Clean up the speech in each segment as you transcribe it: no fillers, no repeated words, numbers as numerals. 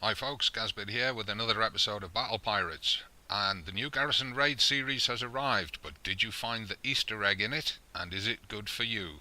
Hi folks, Gazbeard here with another episode of Battle Pirates, and the new Garrison Raid series has arrived, but did you find the Easter egg in it, and is it good for you?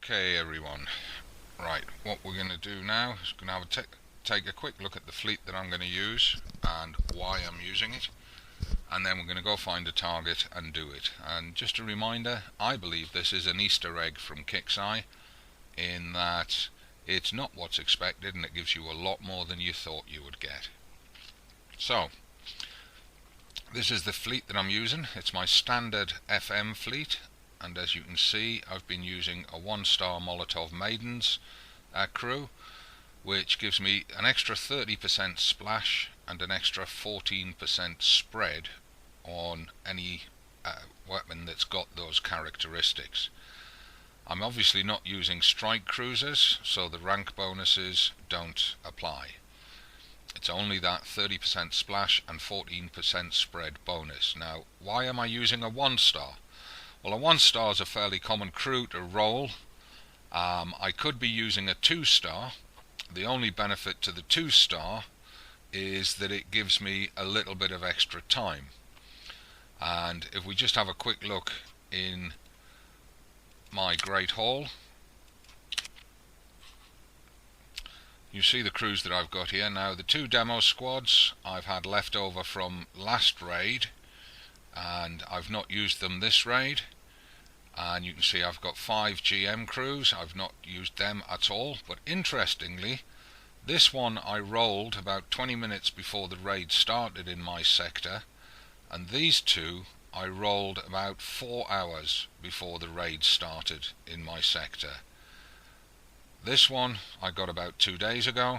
Okay everyone, right, what we're going to do now is going to have take a quick look at the fleet that I'm going to use and why I'm using it, and then we're going to go find a target and do it. And just a reminder, I believe this is an Easter egg from Kixeye, in that it's not what's expected and it gives you a lot more than you thought you would get. So, this is the fleet that I'm using. It's my standard FM fleet. And as you can see, I've been using a 1-star Molotov Maidens crew, which gives me an extra 30% splash and an extra 14% spread on any weapon that's got those characteristics. I'm obviously not using strike cruisers, so the rank bonuses don't apply. It's only that 30% splash and 14% spread bonus. Now, why am I using a 1-star? Well, a 1-star is a fairly common crew to roll. I could be using a 2-star. The only benefit to the 2-star is that it gives me a little bit of extra time. And if we just have a quick look in my Great Hall, you see the crews that I've got here. Now, the 2 demo squads I've had left over from last raid, and I've not used them this raid. And you can see I've got 5 GM crews. I've not used them at all, but interestingly, this one I rolled about 20 minutes before the raid started in my sector, and these 2 I rolled about 4 hours before the raid started in my sector. This one I got about 2 days ago,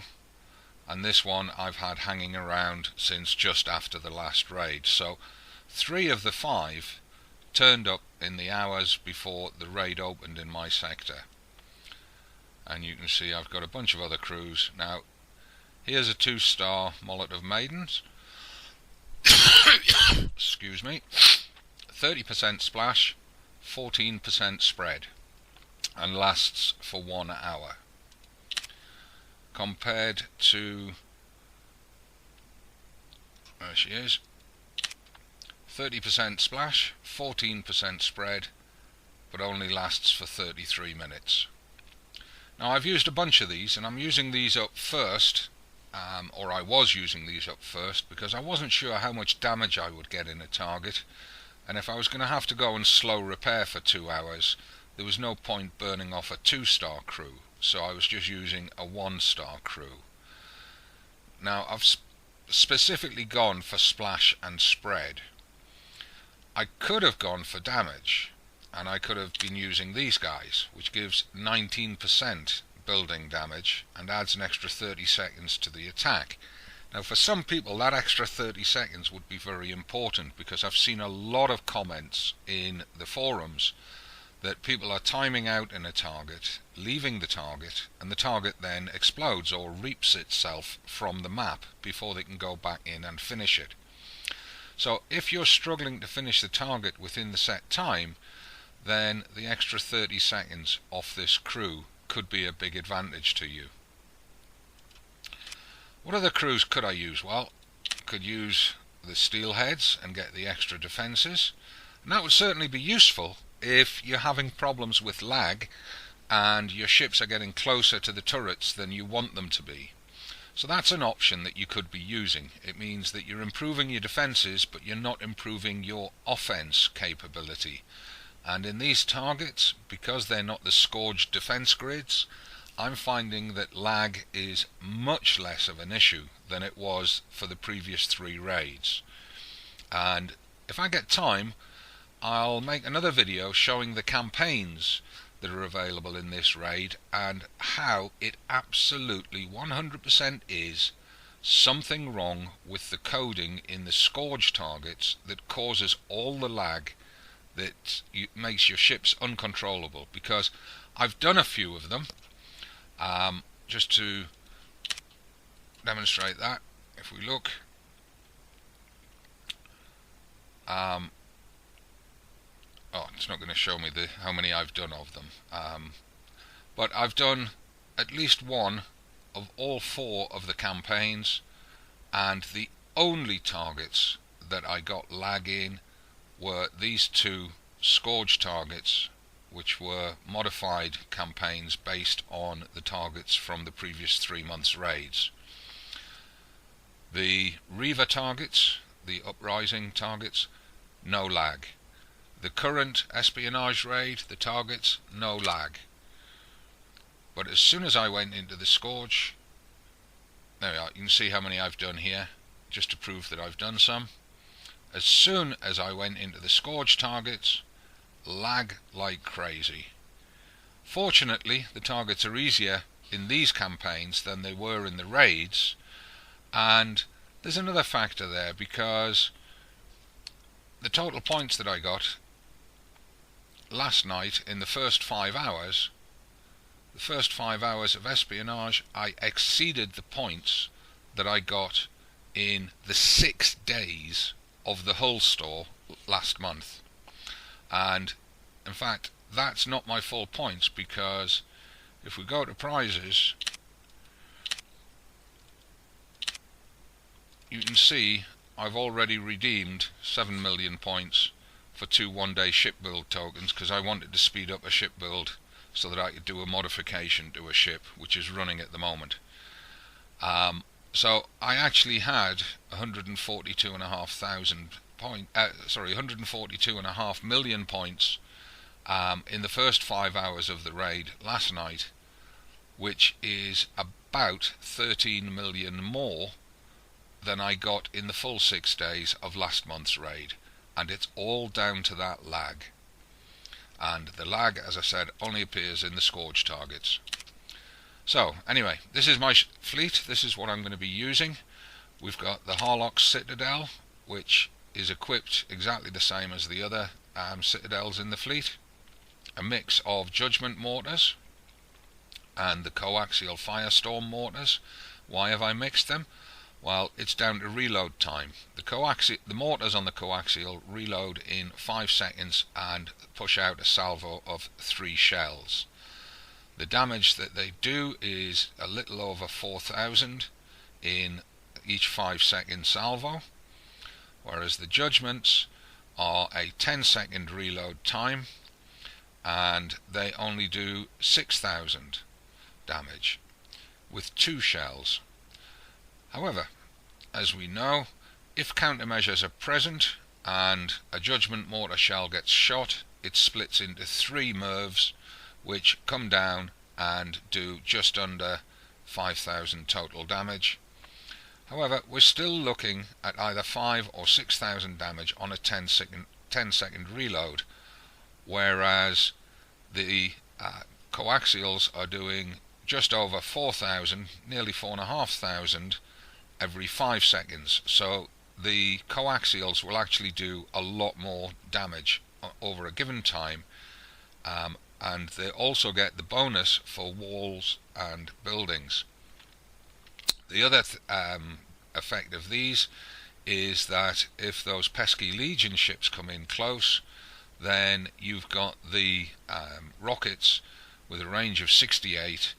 and this one I've had hanging around since just after the last raid. So 3 of the 5 turned up in the hours before the raid opened in my sector. And you can see I've got a bunch of other crews. Now, here's a 2-star Molotov Maidens. Excuse me. 30% splash, 14% spread, and lasts for 1 hour. Compared to, there she is, 30% splash, 14% spread, but only lasts for 33 minutes. Now, I've used a bunch of these, and I'm using these up first, or I was using these up first, because I wasn't sure how much damage I would get in a target, and if I was going to have to go and slow repair for 2 hours, there was no point burning off a 2-star crew, so I was just using a 1-star crew. Now, I've specifically gone for splash and spread. I could have gone for damage, and I could have been using these guys, which gives 19% building damage and adds an extra 30 seconds to the attack. Now, for some people that extra 30 seconds would be very important, because I've seen a lot of comments in the forums that people are timing out in a target, leaving the target, and the target then explodes or reaps itself from the map before they can go back in and finish it. So if you're struggling to finish the target within the set time, then the extra 30 seconds off this crew could be a big advantage to you. What other crews could I use? Well, I could use the steelheads and get the extra defences, and that would certainly be useful if you're having problems with lag and your ships are getting closer to the turrets than you want them to be. So that's an option that you could be using. It means that you're improving your defences, but you're not improving your offence capability. And in these targets, because they're not the scourged defense grids, I'm finding that lag is much less of an issue than it was for the previous 3 raids. And if I get time, I'll make another video showing the campaigns that are available in this raid and how it absolutely 100% is something wrong with the coding in the scourge targets that causes all the lag that makes your ships uncontrollable. Because I've done a few of them, just to demonstrate that. If we look, oh, it's not going to show me how many I've done of them, but I've done at least one of all 4 of the campaigns, and the only targets that I got lag in were these 2 scourge targets, which were modified campaigns based on the targets from the previous 3 months raids. The Reaver targets, the Uprising targets, no lag. The current Espionage raid, the targets, no lag. But as soon as I went into the Scourge, there we are, you can see how many I've done here, just to prove that I've done some. As soon as I went into the Scourge targets, lag like crazy. Fortunately, the targets are easier in these campaigns than they were in the raids, and there's another factor there, because the total points that I got last night in the first 5 hours, the first 5 hours of Espionage, I exceeded the points that I got in the 6 days of the Hull store last month. And in fact, that's not my full points, because if we go to prizes, you can see I've already redeemed 7 million points for 2 one-day ship build tokens, because I wanted to speed up a ship build so that I could do a modification to a ship which is running at the moment. So I actually had 142.5 million points in the first 5 hours of the raid last night, which is about 13 million more than I got in the full 6 days of last month's raid. And it's all down to that lag. And the lag, as I said, only appears in the Scourge targets. So, anyway, this is my fleet. This is what I'm going to be using. We've got the Harlock Citadel, which is equipped exactly the same as the other Citadels in the fleet. A mix of Judgment mortars and the coaxial Firestorm mortars. Why have I mixed them? Well, it's down to reload time. The mortars on the coaxial reload in 5 seconds and push out a salvo of 3 shells. The damage that they do is a little over 4,000 in each 5-second salvo, whereas the Judgments are a 10-second reload time, and they only do 6,000 damage with 2 shells. However, as we know, if countermeasures are present and a Judgment mortar shell gets shot, it splits into 3 MIRVs, which come down and do just under 5,000 total damage. However, we're still looking at either 5,000 or 6,000 damage on a 10-second reload, whereas the coaxials are doing just over 4,000, nearly 4,500 every 5 seconds. So the coaxials will actually do a lot more damage over a given time, and they also get the bonus for walls and buildings. The other effect of these is that if those pesky Legion ships come in close, then you've got the rockets with a range of 68,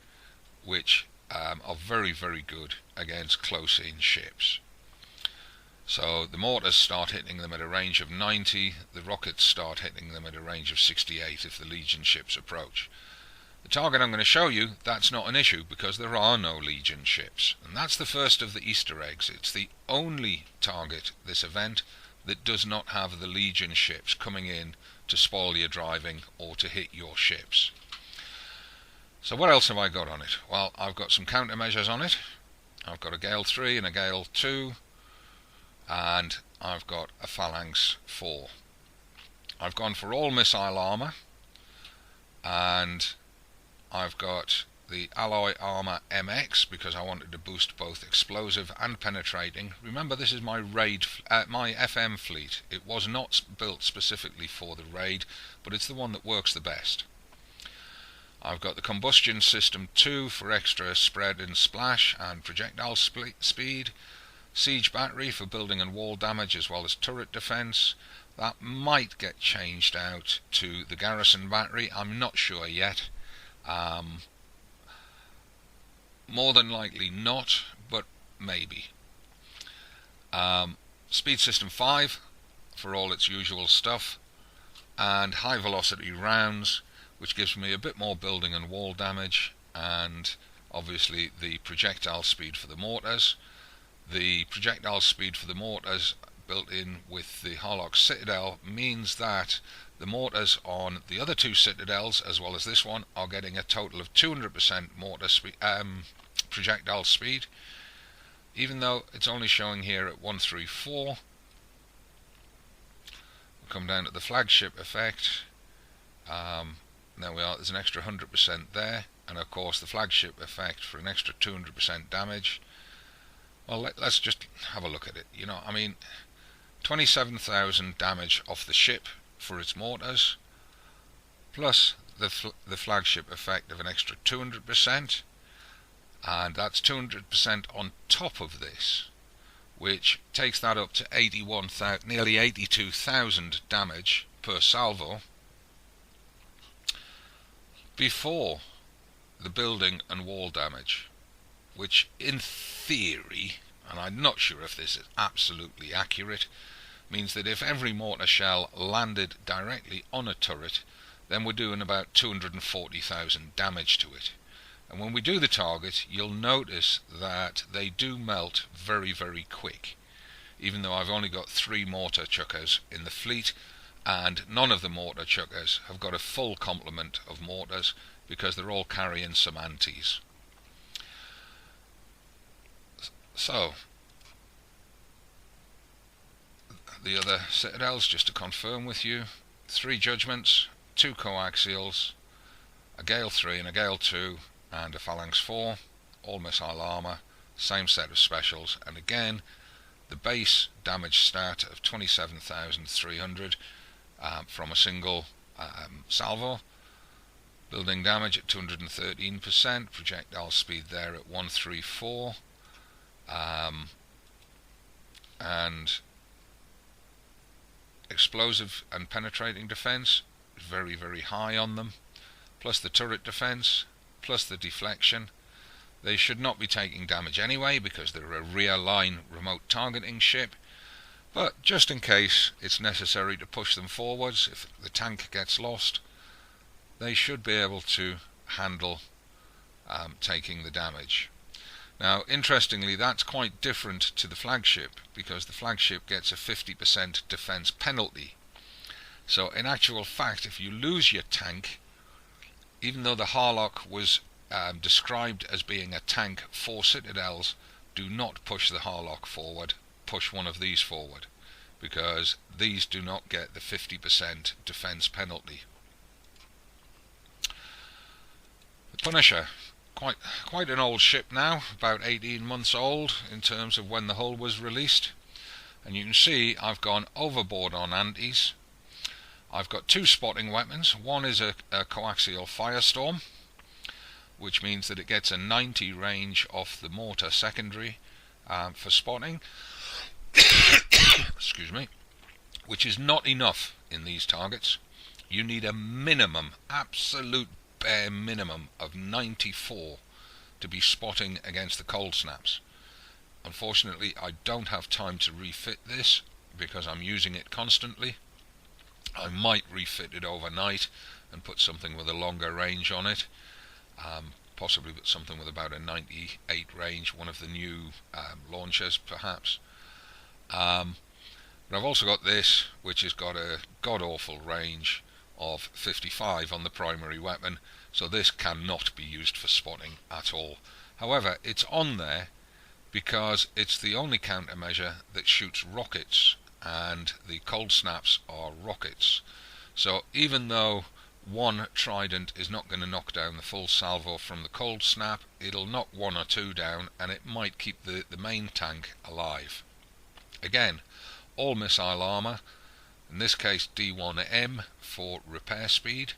which are very, very good against close-in ships. So the mortars start hitting them at a range of 90, the rockets start hitting them at a range of 68 if the Legion ships approach. The target I'm going to show you, that's not an issue, because there are no Legion ships, and that's the first of the Easter eggs. It's the only target, this event, that does not have the Legion ships coming in to spoil your driving or to hit your ships. So what else have I got on it? Well, I've got some countermeasures on it. I've got a Gale 3 and a Gale 2, and I've got a Phalanx 4. I've gone for all missile armour, and I've got the Alloy Armour MX because I wanted to boost both explosive and penetrating. Remember, this is my my FM fleet. It was not built specifically for the raid, but it's the one that works the best. I've got the Combustion System 2 for extra spread and splash and projectile speed. Siege Battery for building and wall damage as well as turret defence. That might get changed out to the Garrison Battery. I'm not sure yet. More than likely not, but maybe. Speed System 5 for all its usual stuff. And high velocity rounds, which gives me a bit more building and wall damage, and obviously the projectile speed for the mortars. The projectile speed for the mortars built in with the Harlock Citadel means that the mortars on the other two Citadels, as well as this one, are getting a total of 200% mortar projectile speed, even though it's only showing here at 134. We'll come down to the flagship effect. There we are, there's an extra 100% there, and of course the flagship effect for an extra 200% damage. Well, let's just have a look at it. You know, I mean, 27,000 damage off the ship for its mortars, plus the flagship effect of an extra 200%, and that's 200% on top of this, which takes that up to 81,000, nearly 82,000 damage per salvo, before the building and wall damage, which in theory, and I'm not sure if this is absolutely accurate, means that if every mortar shell landed directly on a turret, then we're doing about 240,000 damage to it. And when we do the target, you'll notice that they do melt very, very quick, even though I've only got 3 mortar chuckers in the fleet, and none of the mortar chuckers have got a full complement of mortars because they're all carrying some antis. So, the other Citadels, just to confirm with you, 3 Judgments, 2 Coaxials, a Gale 3 and a Gale 2, and a Phalanx 4, all missile armour, same set of specials, and again, the base damage stat of 27,300 from a single salvo, building damage at 213%, projectile speed there at 134, and explosive and penetrating defence is very, very high on them, plus the turret defence, plus the deflection. They should not be taking damage anyway because they're a rear line remote targeting ship, but just in case it's necessary to push them forwards, if the tank gets lost, they should be able to handle taking the damage. Now, interestingly, that's quite different to the flagship, because the flagship gets a 50% defense penalty. So in actual fact, if you lose your tank, even though the Harlock was described as being a tank for Citadels, do not push the Harlock forward, push one of these forward, because these do not get the 50% defense penalty. The Punisher, quite an old ship now, about 18 months old in terms of when the hull was released, and you can see I've gone overboard on antis. I've got 2 spotting weapons. One is a coaxial firestorm, which means that it gets a 90 range off the mortar secondary for spotting. Excuse me. Which is not enough in these targets. You need a minimum, absolute bare minimum of 94 to be spotting against the cold snaps. Unfortunately, I don't have time to refit this because I'm using it constantly. I might refit it overnight and put something with a longer range on it, possibly with something with about a 98 range, one of the new launchers perhaps. But I've also got this, which has got a god-awful range of 55 on the primary weapon, so this cannot be used for spotting at all. However, it's on there because it's the only countermeasure that shoots rockets, and the cold snaps are rockets. So even though one trident is not going to knock down the full salvo from the cold snap, it'll knock one or two down, and it might keep the main tank alive. Again, all missile armour, in this case D1M for repair speed,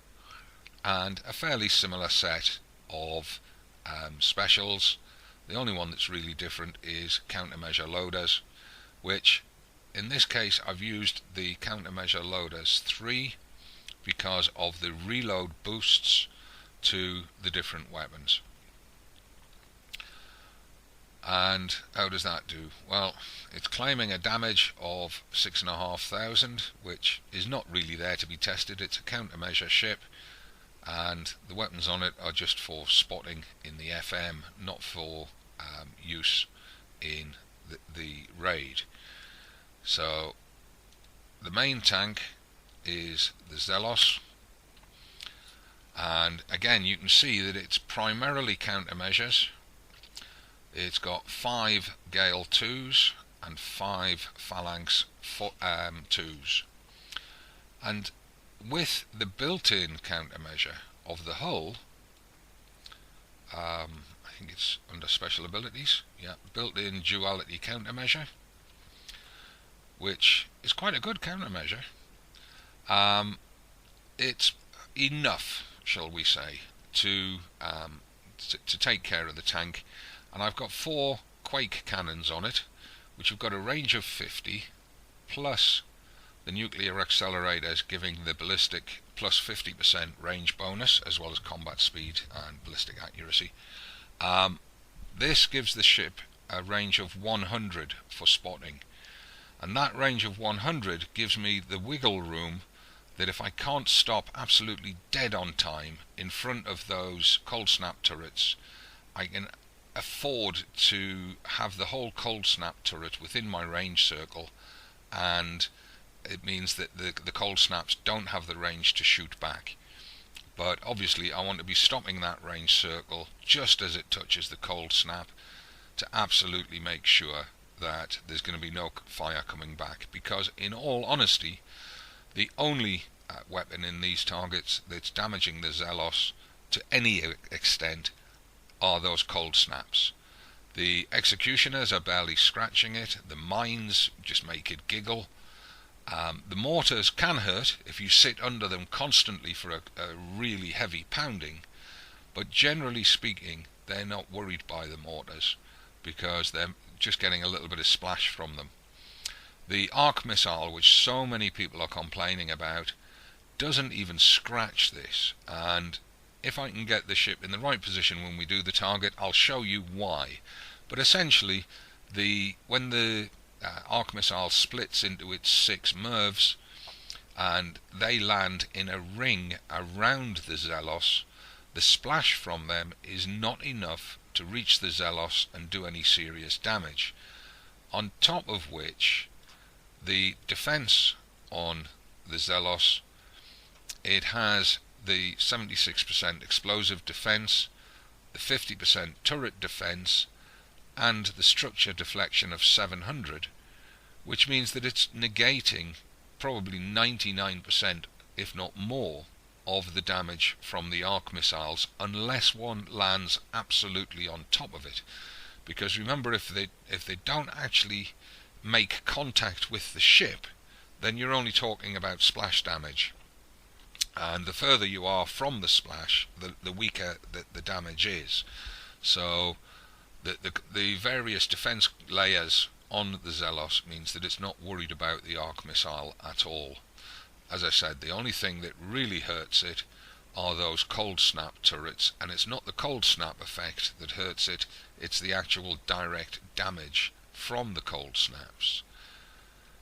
and a fairly similar set of specials. The only one that's really different is countermeasure loaders, which in this case I've used the countermeasure loaders 3 because of the reload boosts to the different weapons. And how does that do? Well, it's claiming a damage of 6,500, which is not really there to be tested. It's a countermeasure ship, and the weapons on it are just for spotting in the FM, not for use in the raid. So the main tank is the Zelos, and again you can see that it's primarily countermeasures. It's got 5 Gale 2s and 5 Phalanx 2s, and with the built-in countermeasure of the hull, I think it's under special abilities, yeah, built-in duality countermeasure, which is quite a good countermeasure. It's enough, shall we say, to take care of the tank. And I've got 4 Quake cannons on it, which have got a range of 50, plus the nuclear accelerators giving the ballistic plus 50% range bonus, as well as combat speed and ballistic accuracy. This gives the ship a range of 100 for spotting, and that range of 100 gives me the wiggle room that if I can't stop absolutely dead on time in front of those cold snap turrets, I can afford to have the whole cold snap turret within my range circle, and it means that the cold snaps don't have the range to shoot back. But obviously I want to be stopping that range circle just as it touches the cold snap to absolutely make sure that there's going to be no fire coming back, because in all honesty the only weapon in these targets that's damaging the Zelos to any extent are those cold snaps. The executioners are barely scratching it, the mines just make it giggle. The mortars can hurt if you sit under them constantly for a really heavy pounding, but generally speaking they're not worried by the mortars because they're just getting a little bit of splash from them. The arc missile, which so many people are complaining about, doesn't even scratch this, and if I can get the ship in the right position when we do the target, I'll show you why. But essentially, when the arc missile splits into its 6 MIRVs and they land in a ring around the Zelos, the splash from them is not enough to reach the Zelos and do any serious damage. On top of which, the defense on the Zelos, it has the 76% explosive defense, the 50% turret defense, and the structure deflection of 700, which means that it's negating probably 99%, if not more, of the damage from the arc missiles, unless one lands absolutely on top of it. Because remember, if they don't actually make contact with the ship, then you're only talking about splash damage. And the further you are from the splash, the weaker the damage is. So the various defense layers on the Zelos means that it's not worried about the arc missile at all. As I said, the only thing that really hurts it are those cold snap turrets, and it's not the cold snap effect that hurts it, it's the actual direct damage from the cold snaps.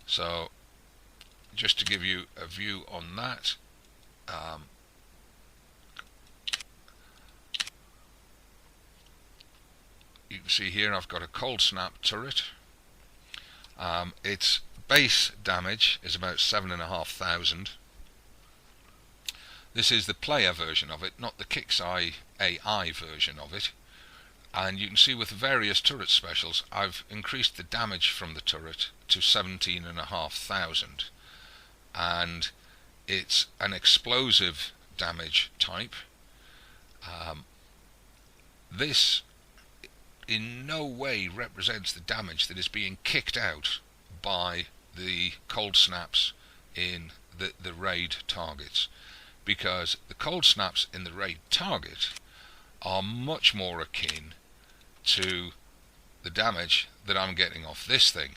So just to give you a view on that, you can see here I've got a cold snap turret. It's base damage is about 7,500. This is the player version of it, not the Kixeye AI version of it. And you can see with various turret specials, I've increased the damage from the turret to 17,500. And it's an explosive damage type. This in no way represents the damage that is being kicked out by the cold snaps in the raid targets, because the cold snaps in the raid target are much more akin to the damage that I'm getting off this thing,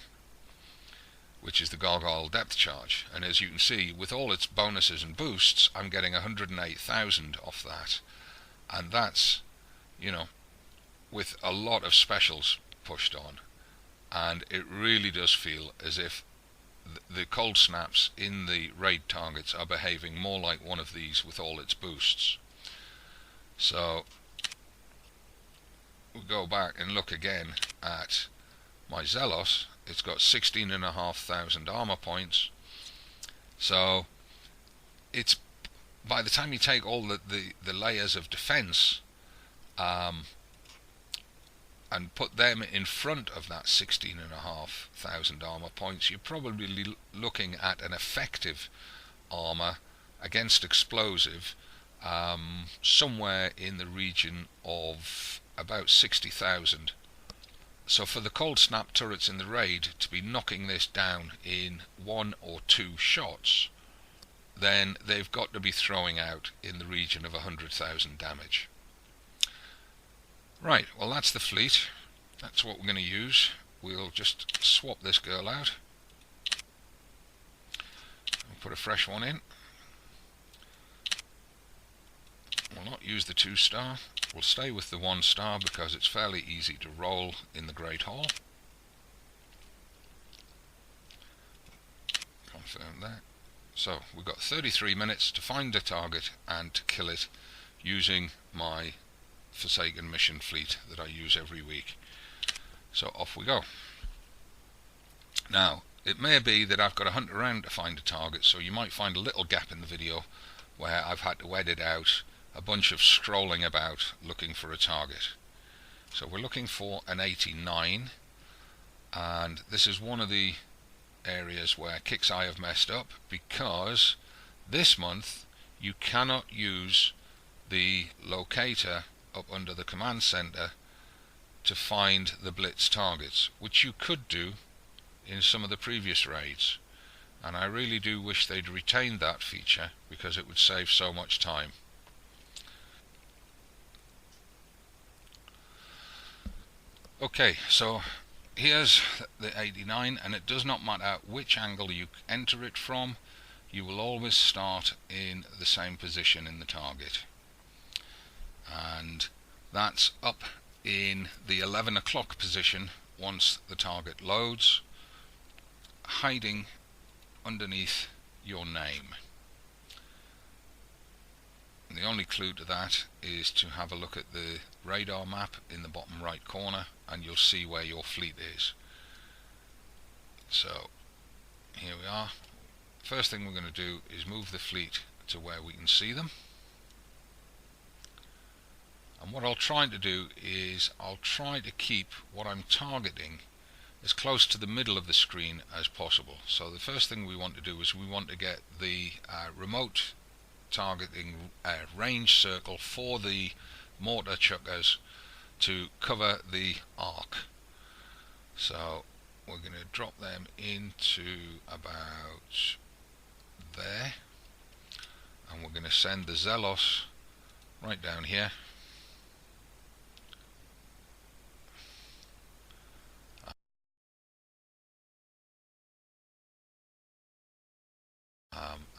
which is the Gargoyle Depth Charge. And as you can see, with all its bonuses and boosts, I'm getting 108,000 off that. And that's, you know, with a lot of specials pushed on. And it really does feel as if the cold snaps in the raid targets are behaving more like one of these with all its boosts. So we go back and look again at my Zelos. It's got 16,500 armor points. So it's, by the time you take all the layers of defense and put them in front of that 16,500 armor points, you're probably looking at an effective armor against explosive somewhere in the region of about 60,000. So for the cold snap turrets in the raid to be knocking this down in 1 or 2 shots, then they've got to be throwing out in the region of 100,000 damage. Right, well that's the fleet. That's what we're going to use. We'll just swap this girl out. We'll put a fresh one in. We'll not use the 2-star. We'll stay with the 1-star because it's fairly easy to roll in the Great Hall. Confirm that. So we've got 33 minutes to find the target and to kill it using my Forsaken mission fleet that I use every week. So off we go. Now, it may be that I've got to hunt around to find a target, so you might find a little gap in the video where I've had to edit out a bunch of scrolling about looking for a target. So we're looking for an 89, and this is one of the areas where Kixeye have messed up, because this month you cannot use the locator up under the command center to find the Blitz targets, which you could do in some of the previous raids, and I really do wish they'd retained that feature because it would save so much time. Okay, so here's the 89, and it does not matter which angle you enter it from, you will always start in the same position in the target. And that's up in the 11 o'clock position once the target loads, hiding underneath your name. And the only clue to that is to have a look at the radar map in the bottom right corner, and you'll see where your fleet is. So here we are. First thing we're going to do is move the fleet to where we can see them. And what I'll try to do is I'll try to keep what I'm targeting as close to the middle of the screen as possible. So the first thing we want to do is we want to get the remote targeting range circle for the mortar chuckers to cover the arc. So we're going to drop them into about there, and we're going to send the Zelos right down here.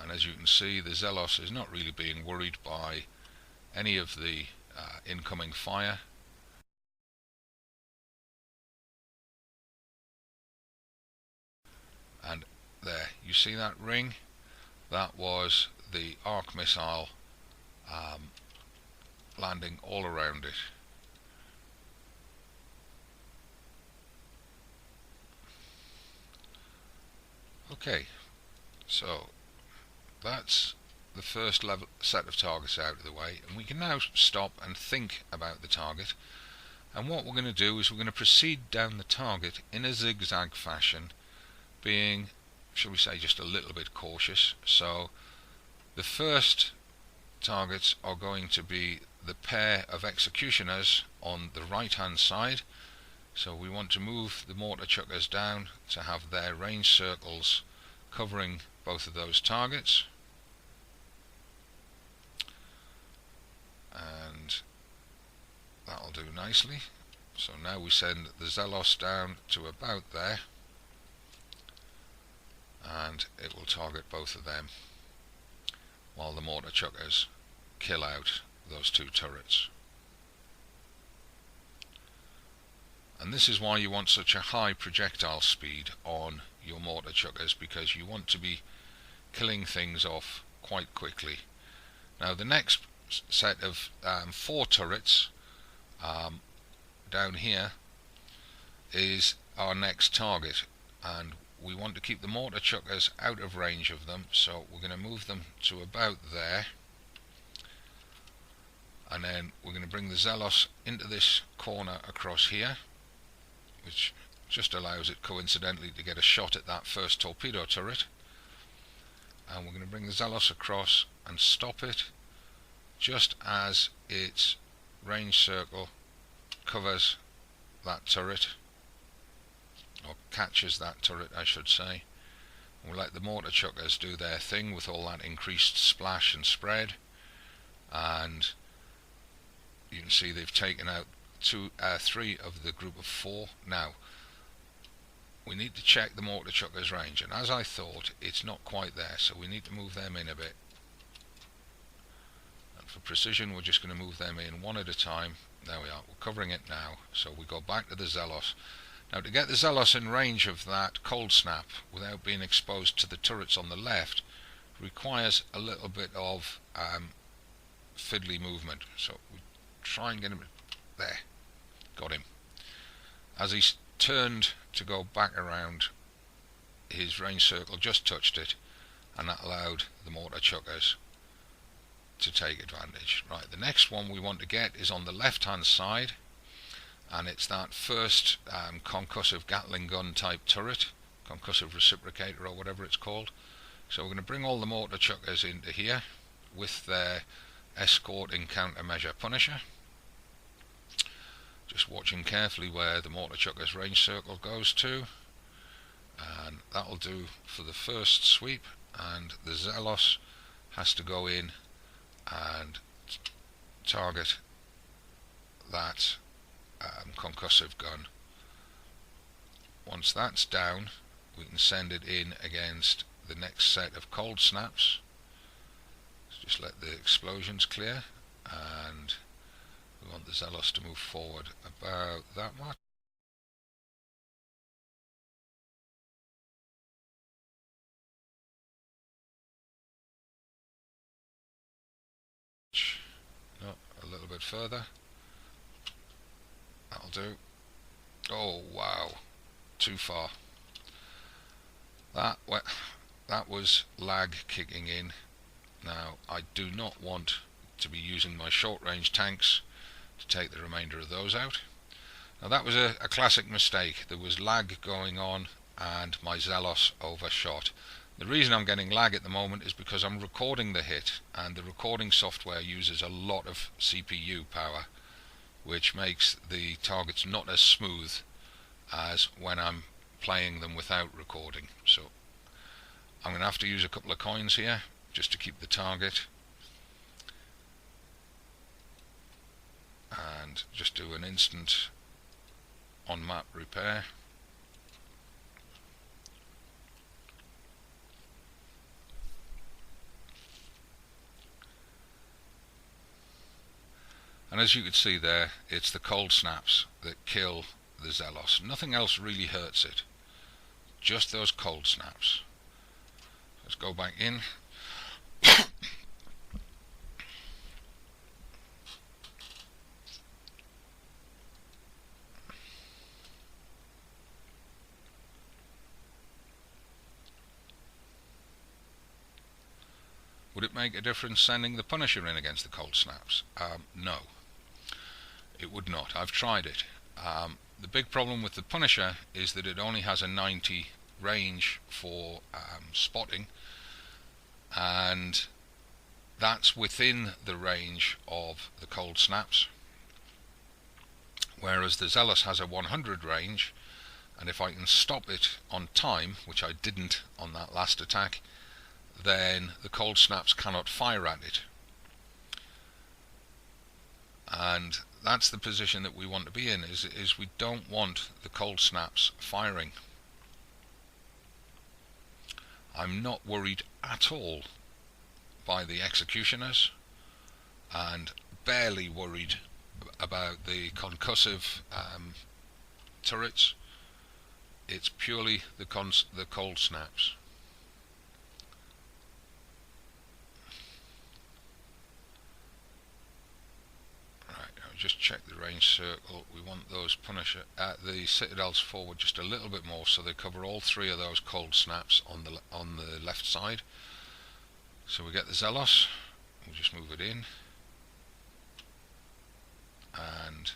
And as you can see, the Zelos is not really being worried by any of the incoming fire. And there, you see that ring? That was the arc missile landing all around it. Okay, so that's the first level set of targets out of the way, and we can now stop and think about the target. And what we're going to do is we're going to proceed down the target in a zigzag fashion, being, shall we say, just a little bit cautious. So the first targets are going to be the pair of executioners on the right hand side. So we want to move the mortar chuckers down to have their range circles covering both of those targets. And that'll do nicely. So now we send the Zelos down to about there, and it will target both of them while the mortar chuckers kill out those two turrets. And this is why you want such a high projectile speed on your mortar chuckers, because you want to be killing things off quite quickly. Now the next set of 4 turrets down here is our next target, and we want to keep the mortar chuckers out of range of them, so we're going to move them to about there, and then we're going to bring the Zelos into this corner across here, which just allows it coincidentally to get a shot at that first torpedo turret. And we're going to bring the Zelos across and stop it just as its range circle covers that turret, or catches that turret I should say. We'll let the mortar chuckers do their thing with all that increased splash and spread, and you can see they've taken out 3 of the group of 4. Now we need to check the mortar chuckers range, and as I thought, it's not quite there, so we need to move them in a bit. And for precision we're just going to move them in one at a time. There we are, we're covering it now. So we go back to the Zelos. Now to get the Zelos in range of that cold snap without being exposed to the turrets on the left requires a little bit of fiddly movement. So we try and get him there. Got him. As he turned to go back around, his range circle just touched it, and that allowed the mortar chuckers to take advantage. Right, the next one we want to get is on the left hand side, and it's that first concussive Gatling gun type turret, concussive reciprocator or whatever it's called. So we're going to bring all the mortar chuckers into here with their escorting countermeasure Punisher, just watching carefully where the mortar chuckers range circle goes to, and that'll do for the first sweep. And the Zelos has to go in and target that concussive gun. Once that's down, we can send it in against the next set of cold snaps. So just let the explosions clear, and we want the Zelos to move forward about that much. No, a little bit further. That'll do. Oh wow, too far. That was lag kicking in. Now I do not want to be using my short range tanks to take the remainder of those out. Now that was a classic mistake. There was lag going on and my Zelos overshot. The reason I'm getting lag at the moment is because I'm recording the hit, and the recording software uses a lot of CPU power, which makes the targets not as smooth as when I'm playing them without recording. So I'm going to have to use a couple of coins here just to keep the target, and just do an instant on map repair. And as you can see there, it's the cold snaps that kill the Zelos. Nothing else really hurts it, just those cold snaps. Let's go back in. Would it make a difference sending the Punisher in against the cold snaps? No, it would not. I've tried it. The big problem with the Punisher is that it only has a 90 range for spotting, and that's within the range of the cold snaps, whereas the Zelos has a 100 range, and if I can stop it on time, which I didn't on that last attack, then the cold snaps cannot fire at it. And that's the position that we want to be in, is we don't want the cold snaps firing. I'm not worried at all by the executioners, and barely worried about the concussive turrets. It's purely the cold snaps. Just check the range circle. We want those Punisher the Citadels forward just a little bit more, so they cover all three of those cold snaps on the left side. So we get the Zelos. We'll just move it in, and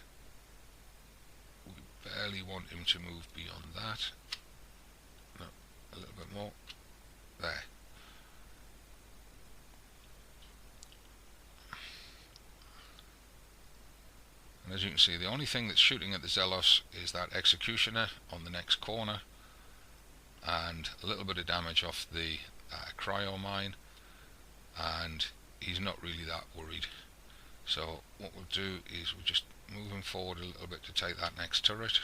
we barely want him to move beyond that. No, a little bit more. There. And as you can see, the only thing that's shooting at the Zelos is that Executioner on the next corner, and a little bit of damage off the cryo mine, and he's not really that worried. So what we'll do is we'll just move him forward a little bit to take that next turret.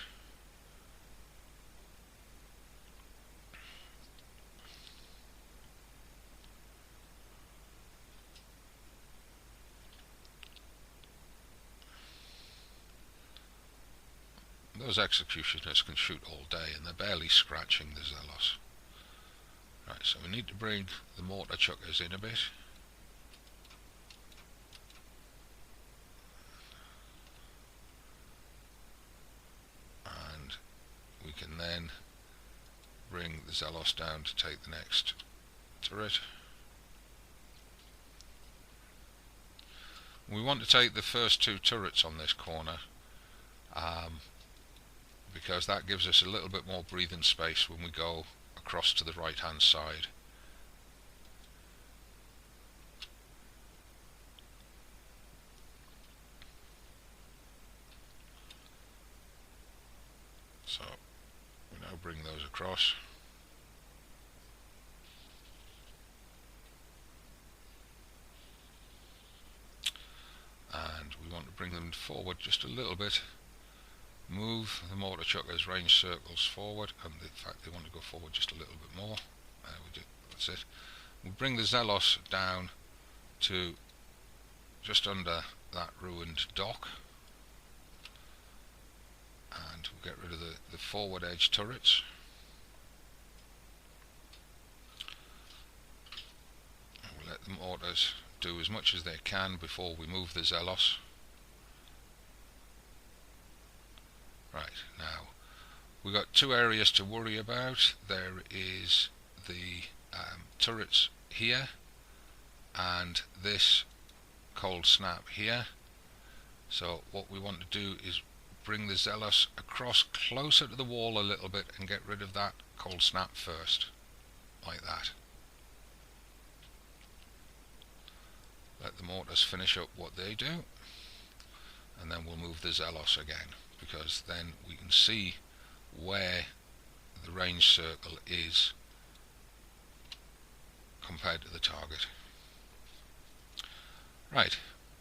Those executioners can shoot all day, and they're barely scratching the Zelos. Right, so we need to bring the mortar chuckers in a bit. And we can then bring the Zelos down to take the next turret. We want to take the first two turrets on this corner, because that gives us a little bit more breathing space when we go across to the right hand side. So we now bring those across. And we want to bring them forward just a little bit. Move the mortar chuckers range circles forward, and in fact they want to go forward just a little bit more. That's it. We'll bring the Zelos down to just under that ruined dock, and we'll get rid of the forward edge turrets. And we'll let the mortars do as much as they can before we move the Zelos. Right, now we've got two areas to worry about. There is the turrets here and this cold snap here. So what we want to do is bring the Zelos across closer to the wall a little bit and get rid of that cold snap first, like that. Let the mortars finish up what they do, and then we'll move the Zelos again, because then we can see where the range circle is compared to the target. Right,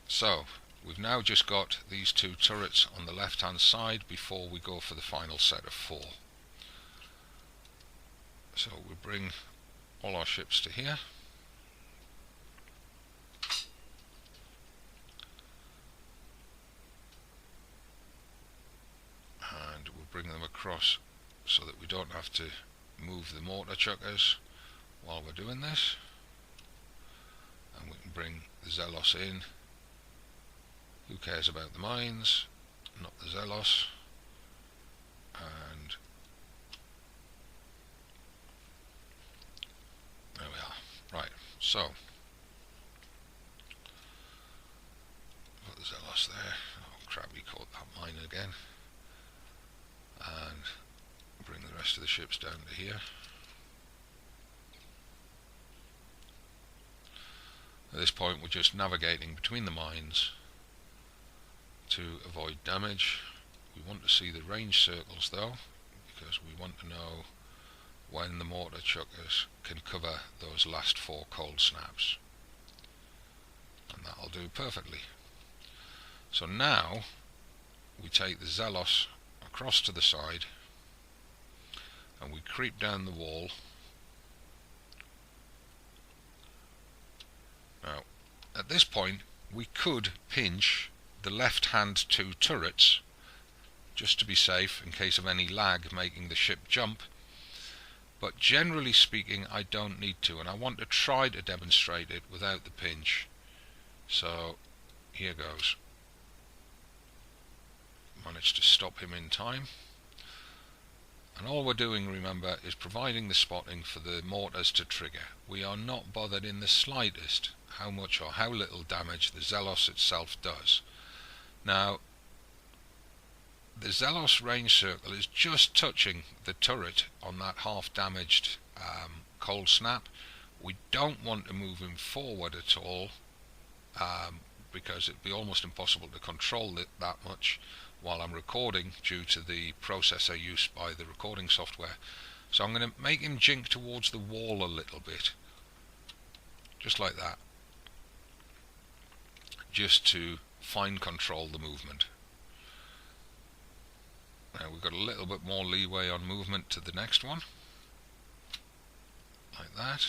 so we've now just got these two turrets on the left hand side before we go for the final set of 4. So we bring all our ships to here. And we'll bring them across so that we don't have to move the mortar chuckers while we're doing this. And we can bring the Zelos in. Who cares about the mines? Not the Zelos. And there we are. Right, so the Zelos there. Oh crap, he caught that mine again. And bring the rest of the ships down to here. At this point we're just navigating between the mines to avoid damage. We want to see the range circles though, because we want to know when the mortar chuckers can cover those last 4 cold snaps. And that'll do perfectly. So now we take the Zelos across to the side and we creep down the wall. Now at this point we could pinch the left hand 2 turrets just to be safe in case of any lag making the ship jump, but generally speaking I don't need to, and I want to try to demonstrate it without the pinch. So here goes. Managed to stop him in time, and all we're doing, remember, is providing the spotting for the mortars to trigger. We are not bothered in the slightest how much or how little damage the Zelos itself does. Now the Zelos range circle is just touching the turret on that half damaged cold snap. We don't want to move him forward at all, because it'd be almost impossible to control it that much while I'm recording due to the processor used by the recording software. So I'm going to make him jink towards the wall a little bit, just like that, just to fine control the movement. Now we've got a little bit more leeway on movement to the next one, like that.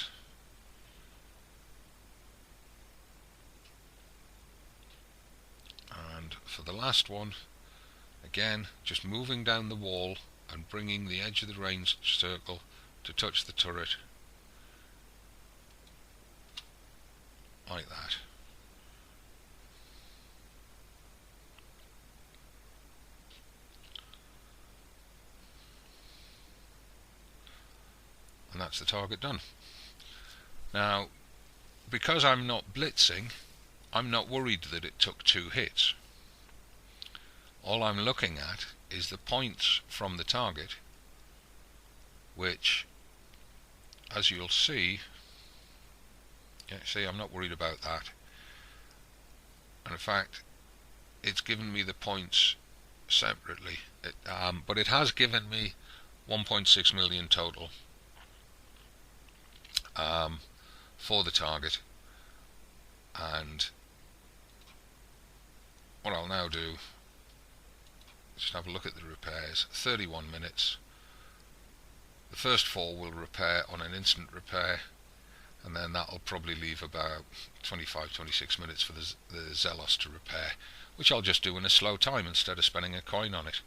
And for the last one, again, just moving down the wall and bringing the edge of the range circle to touch the turret, like that. And that's the target done. Now, because I'm not blitzing, I'm not worried that it took 2 hits. All I'm looking at is the points from the target, which, as you'll see, I'm not worried about that. And in fact, it's given me the points separately, but it has given me 1.6 million total for the target. And what I'll now do, just have a look at the repairs. 31 minutes. The first 4 will repair on an instant repair, and then that'll probably leave about 25-26 minutes for the Zelos to repair, which I'll just do in a slow time instead of spending a coin on it.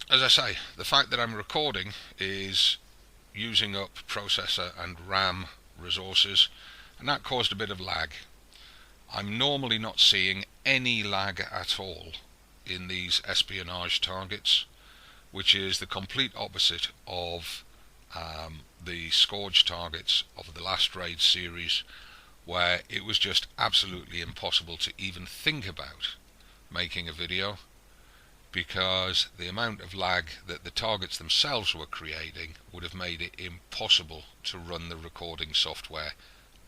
As I say, the fact that I'm recording is using up processor and RAM resources, and that caused a bit of lag. I'm normally not seeing any lag at all in these espionage targets, which is the complete opposite of the Scourge targets of the last raid series, where it was just absolutely impossible to even think about making a video, because the amount of lag that the targets themselves were creating would have made it impossible to run the recording software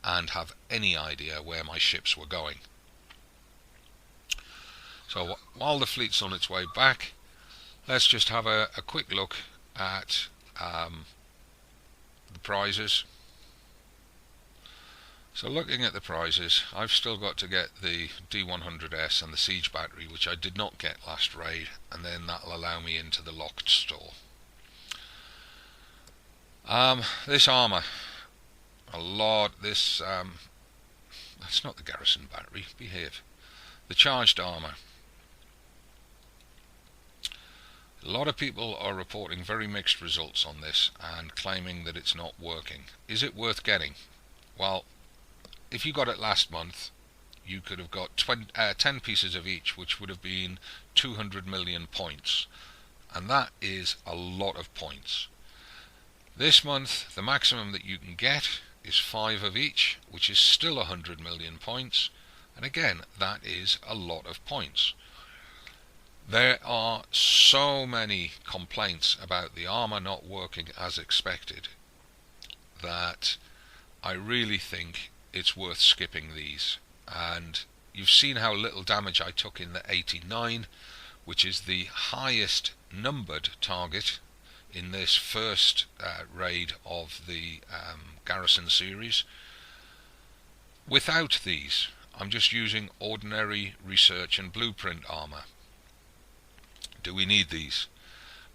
and have any idea where my ships were going. So while the fleet's on its way back, let's just have a quick look at the prizes. So looking at the prizes, I've still got to get the D100S and the siege battery, which I did not get last raid, and then that'll allow me into the locked store. This armour, a lot. This that's not the garrison battery. Behave. The charged armour. A lot of people are reporting very mixed results on this and claiming that it's not working. Is it worth getting? Well, if you got it last month, you could have got 10 pieces of each, which would have been 200 million points, and that is a lot of points. This month, the maximum that you can get is 5 of each, which is still 100 million points, and again that is a lot of points. There are so many complaints about the armour not working as expected that I really think it's worth skipping these. And you've seen how little damage I took in the 89, which is the highest numbered target in this first raid of the Garrison series. Without these, I'm just using ordinary research and blueprint armour. Do we need these?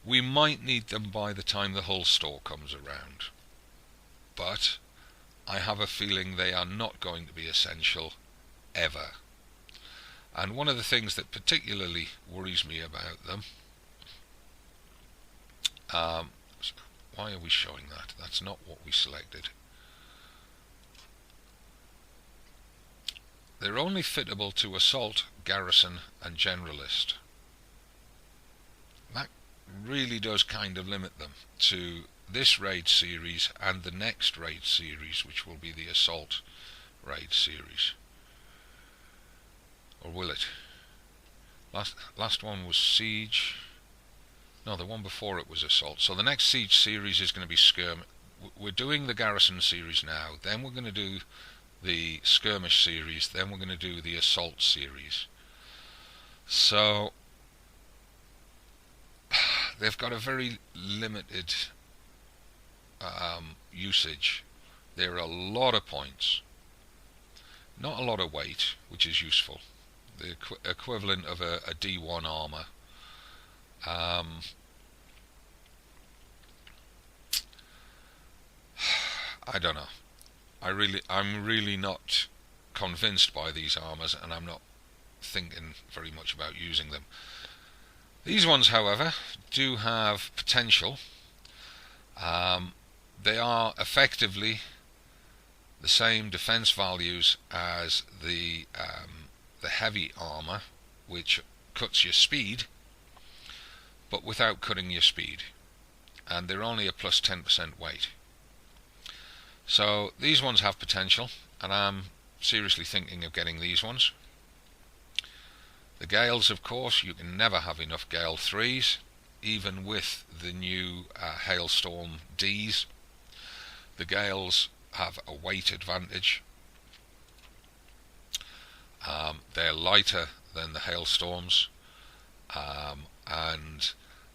We might need them by the time the hull store comes around, but I have a feeling they are not going to be essential ever. And one of the things that particularly worries me about them, why are we showing that? That's not what we selected. They're only fittable to assault, garrison and generalist. That really does kind of limit them to this raid series and the next raid series, which will be the assault raid series. Or will it? Last one was siege. No, the one before it was assault. So the next siege series is going to be skirmish. We're doing the garrison series now, then we're going to do the skirmish series, then we're going to do the assault series. So they've got a very limited usage. There are a lot of points, not a lot of weight, which is useful. The equivalent of a D1 armour. I don't know. I'm really not convinced by these armours, and I'm not thinking very much about using them. These ones, however, do have potential. They are effectively the same defense values as the heavy armour, which cuts your speed, but without cutting your speed, and they're only a plus 10% weight. So these ones have potential, and I'm seriously thinking of getting these ones. The Gales, of course, you can never have enough Gale 3s, even with the new Hailstorm Ds. The Gales have a weight advantage. They're lighter than the Hailstorms, and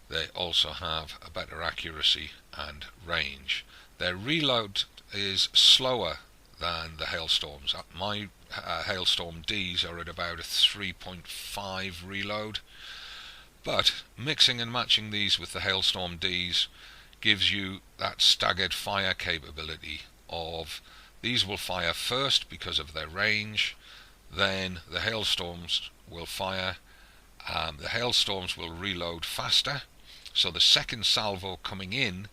they also have a better accuracy and range. Their reload is slower than the Hailstorms. My Hailstorm Ds are at about a 3.5 reload, but mixing and matching these with the Hailstorm Ds gives you that staggered fire capability of these will fire first because of their range, then the Hailstorms will fire. The Hailstorms will reload faster, so the second salvo coming in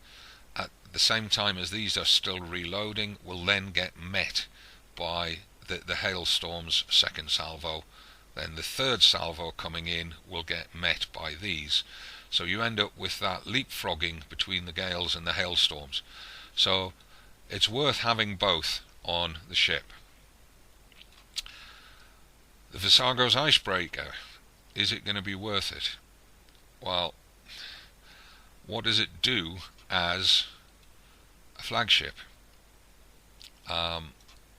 at the same time as these are still reloading will then get met by the Hailstorm's second salvo. Then the third salvo coming in will get met by these. So you end up with that leapfrogging between the Gales and the Hailstorms. So it's worth having both on the ship. The Visago's Icebreaker, is it going to be worth it? Well, what does it do as a flagship?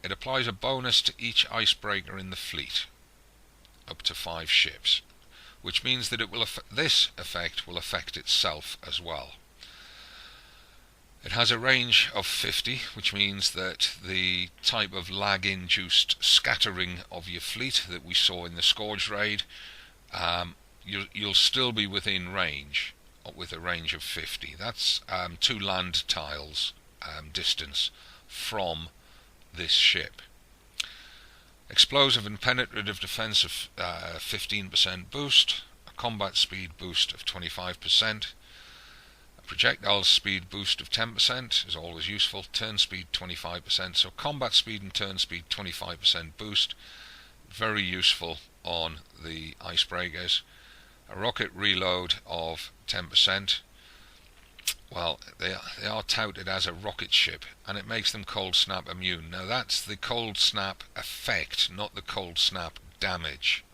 It applies a bonus to each icebreaker in the fleet, up to 5 ships, which means that it will this effect will affect itself as well. It has a range of 50, which means that the type of lag-induced scattering of your fleet that we saw in the Scourge raid, you'll still be within range, with a range of 50. That's 2 land tiles distance from this ship. Explosive and penetrative defense of 15% boost, a combat speed boost of 25%, a projectile speed boost of 10% is always useful, turn speed 25%, so combat speed and turn speed 25% boost, very useful on the icebreakers. A rocket reload of 10%, well, they are touted as a rocket ship, and it makes them cold snap immune. Now that's the cold snap effect, not the cold snap damage.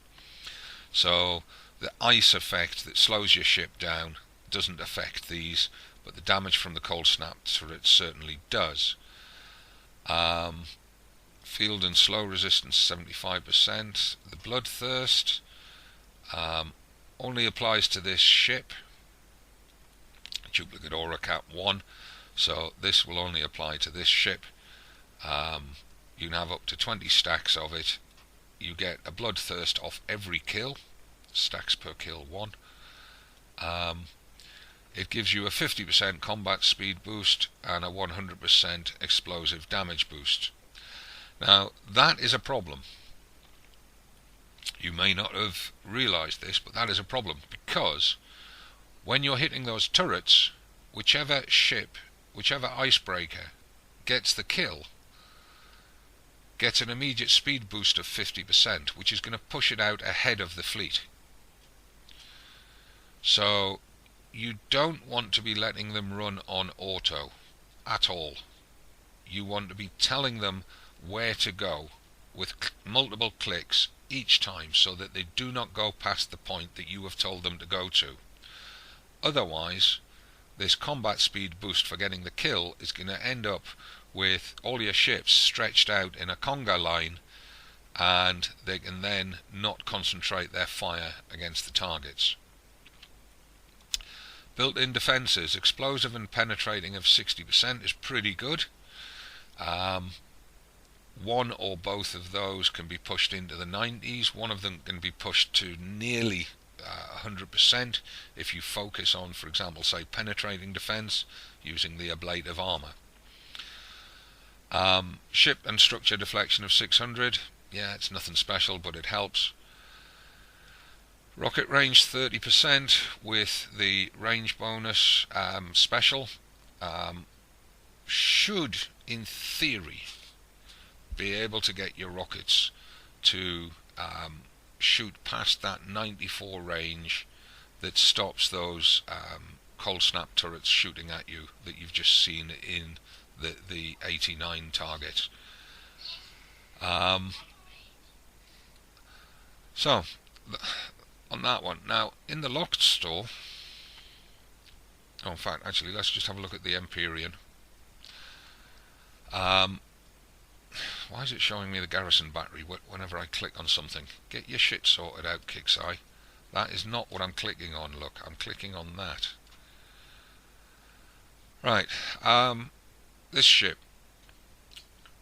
So the ice effect that slows your ship down doesn't affect these, but the damage from the cold snap turret certainly does. Field and slow resistance 75%. The bloodthirst only applies to this ship. Duplicate aura cap 1, so this will only apply to this ship. You can have up to 20 stacks of it. You get a bloodthirst off every kill, stacks per kill 1. It gives you a 50% combat speed boost and a 100% explosive damage boost. Now that is a problem. You may not have realised this, but that is a problem, because when you're hitting those turrets, whichever ship, whichever icebreaker gets the kill, gets an immediate speed boost of 50%, which is going to push it out ahead of the fleet. So you don't want to be letting them run on auto at all. You want to be telling them where to go with multiple clicks each time, so that they do not go past the point that you have told them to go to. Otherwise, this combat speed boost for getting the kill is going to end up with all your ships stretched out in a conga line, and they can then not concentrate their fire against the targets. Built-in defences, explosive and penetrating of 60% is pretty good. One or both of those can be pushed into the 90s. One of them can be pushed to nearly 100% if you focus on, for example, say penetrating defense using the ablative armor. Ship and structure deflection of 600. Yeah, it's nothing special, but it helps. Rocket range 30% with the range bonus special. Should, in theory, be able to get your rockets to shoot past that 94 range that stops those cold snap turrets shooting at you that you've just seen in the 89 target. So on that one, now in the locked store, in fact, actually, let's just have a look at the Empyrean. Why is it showing me the garrison battery whenever I click on something? Get your shit sorted out, Kixeye. That is not what I'm clicking on. Look, I'm clicking on that. Right, this ship,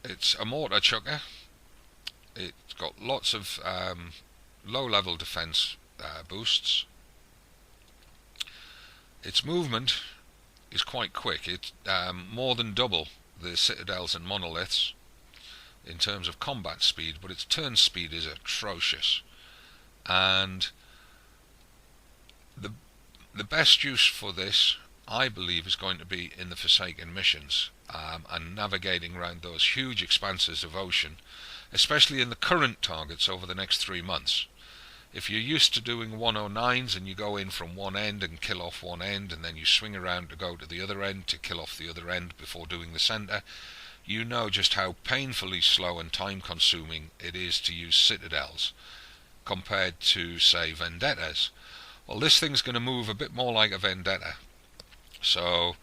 it's a mortar chucker. It's got lots of low-level defense boosts. Its movement is quite quick. It's more than double the Citadels and Monoliths in terms of combat speed, but its turn speed is atrocious. And the best use for this, I believe, is going to be in the Forsaken missions, and navigating around those huge expanses of ocean, especially in the current targets over the next 3 months. If you're used to doing 109s and you go in from one end and kill off one end, and then you swing around to go to the other end to kill off the other end before doing the centre, you know just how painfully slow and time consuming it is to use Citadels compared to, say, Vendettas. Well, this thing's going to move a bit more like a Vendetta, so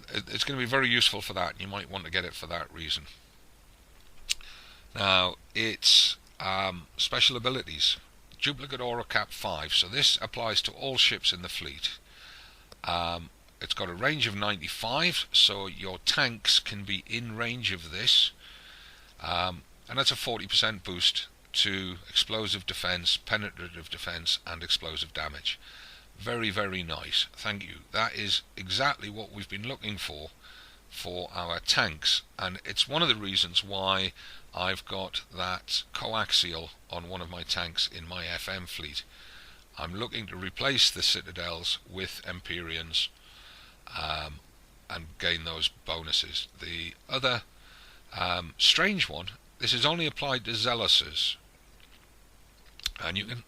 it's going to be very useful for that, and you might want to get it for that reason. Now, its special abilities. Duplicate aura cap 5, so this applies to all ships in the fleet. It's got a range of 95, so your tanks can be in range of this, and that's a 40% boost to explosive defense, penetrative defense, and explosive damage. Very, very nice. Thank you. That is exactly what we've been looking for our tanks, and it's one of the reasons why I've got that coaxial on one of my tanks in my FM fleet. I'm looking to replace the Citadels with Empyreans and gain those bonuses. The other strange one, this is only applied to Zeloses, and you can,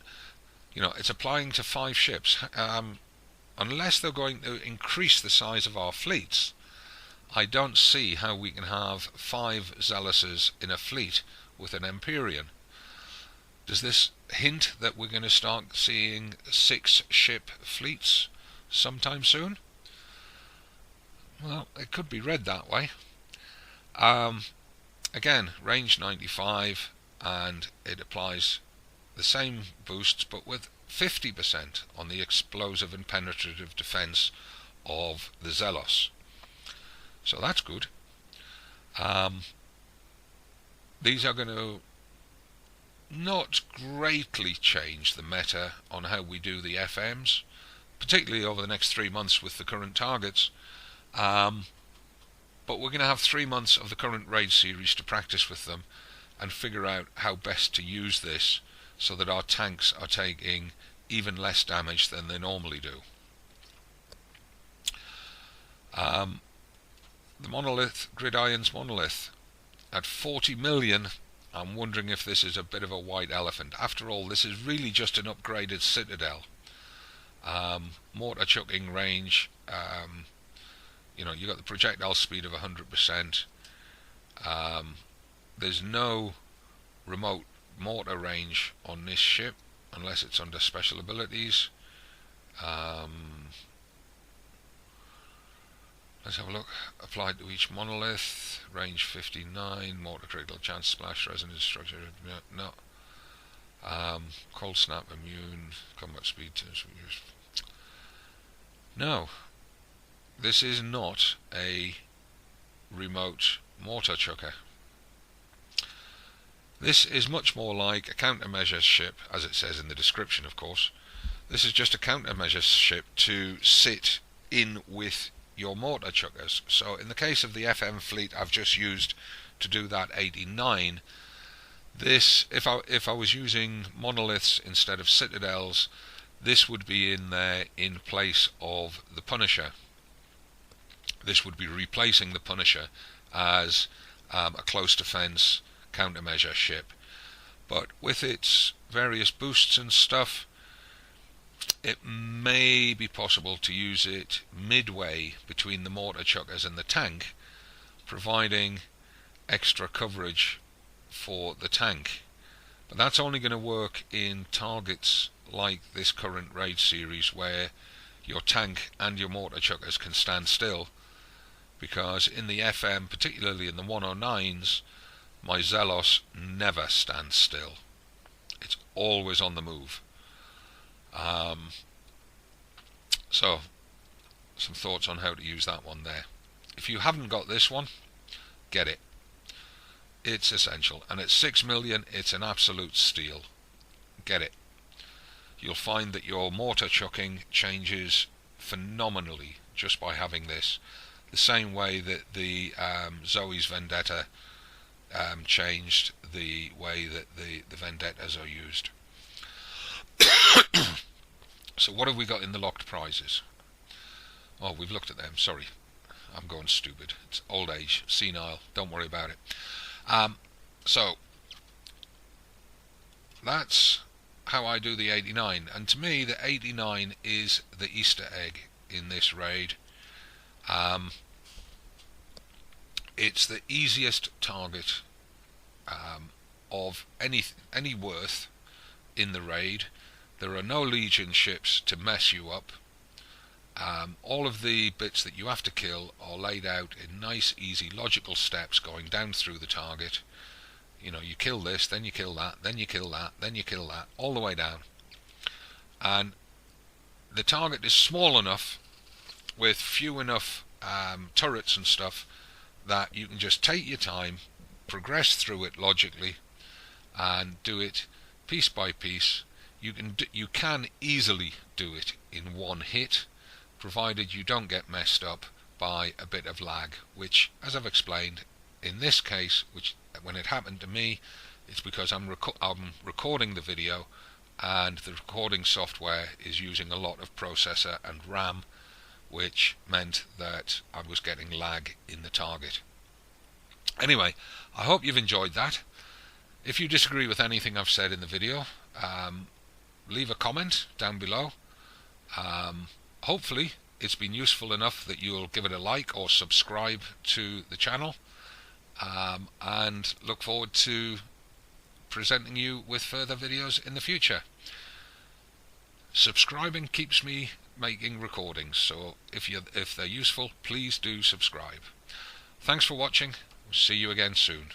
it's applying to 5 ships. unless they're going to increase the size of our fleets, I don't see how we can have 5 Zeloses in a fleet with an Empyrean. Does this hint that we're going to start seeing 6 ship fleets sometime soon? Well, it could be read that way. Again, range 95, and it applies the same boosts but with 50% on the explosive and penetrative defense of the Zelos. So that's good. These are going to not greatly change the meta on how we do the FMs, particularly over the next 3 months with the current targets. But we're going to have 3 months of the current raid series to practice with them and figure out how best to use this so that our tanks are taking even less damage than they normally do. The monolith, Gridiron's monolith, at 40 million, I'm wondering if this is a bit of a white elephant. After all, this is really just an upgraded Citadel. Mortar chucking range, you got the projectile speed of 100%. There's no remote mortar range on this ship unless it's under special abilities. Let's have a look. Applied to each monolith. Range 59. Mortar critical chance splash. Resonance structure. No. Cold snap immune. Combat speed. No. This is not a remote mortar chucker. This is much more like a countermeasure ship, as it says in the description, of course. This is just a countermeasure ship to sit in with your mortar chuckers. So in the case of the FM fleet I've just used to do that 89, this, if I was using monoliths instead of citadels, this would be in there in place of the Punisher. This would be replacing the Punisher as a close defense countermeasure ship. But with its various boosts and stuff, it may be possible to use it midway between the mortar chuckers and the tank, providing extra coverage for the tank. But that's only going to work in targets like this current raid series where your tank and your mortar chuckers can stand still, because in the FM, particularly in the 109s, my Zelos never stands still. It's always on the move. So, some thoughts on how to use that one there. If you haven't got this one, get it. It's essential. And at 6 million, it's an absolute steal. Get it. You'll find that your mortar chucking changes phenomenally just by having this. The same way that the Zoe's Vendetta changed the way that the Vendettas are used. So what have we got in the locked prizes? Oh, we've looked at them, sorry. I'm going stupid. It's old age, senile, don't worry about it. So, that's how I do the 89. And to me, the 89 is the Easter egg in this raid. It's the easiest target of any worth in the raid. There are no Legion ships to mess you up. All of the bits that you have to kill are laid out in nice, easy, logical steps going down through the target. You know, you kill this, then you kill that, then you kill that, then you kill that, all the way down. And the target is small enough, with few enough turrets and stuff, that you can just take your time, progress through it logically, and do it piece by piece. You can easily do it in one hit, provided you don't get messed up by a bit of lag, which, as I've explained, in this case, which when it happened to me, it's because I'm recording the video, and the recording software is using a lot of processor and RAM, which meant that I was getting lag in the target. Anyway, I hope you've enjoyed that. If you disagree with anything I've said in the video, leave a comment down below. hopefully it's been useful enough that you'll give it a like or subscribe to the channel, and look forward to presenting you with further videos in the future. Subscribing keeps me making recordings, so if they're useful, please do subscribe. Thanks for watching. See you again soon.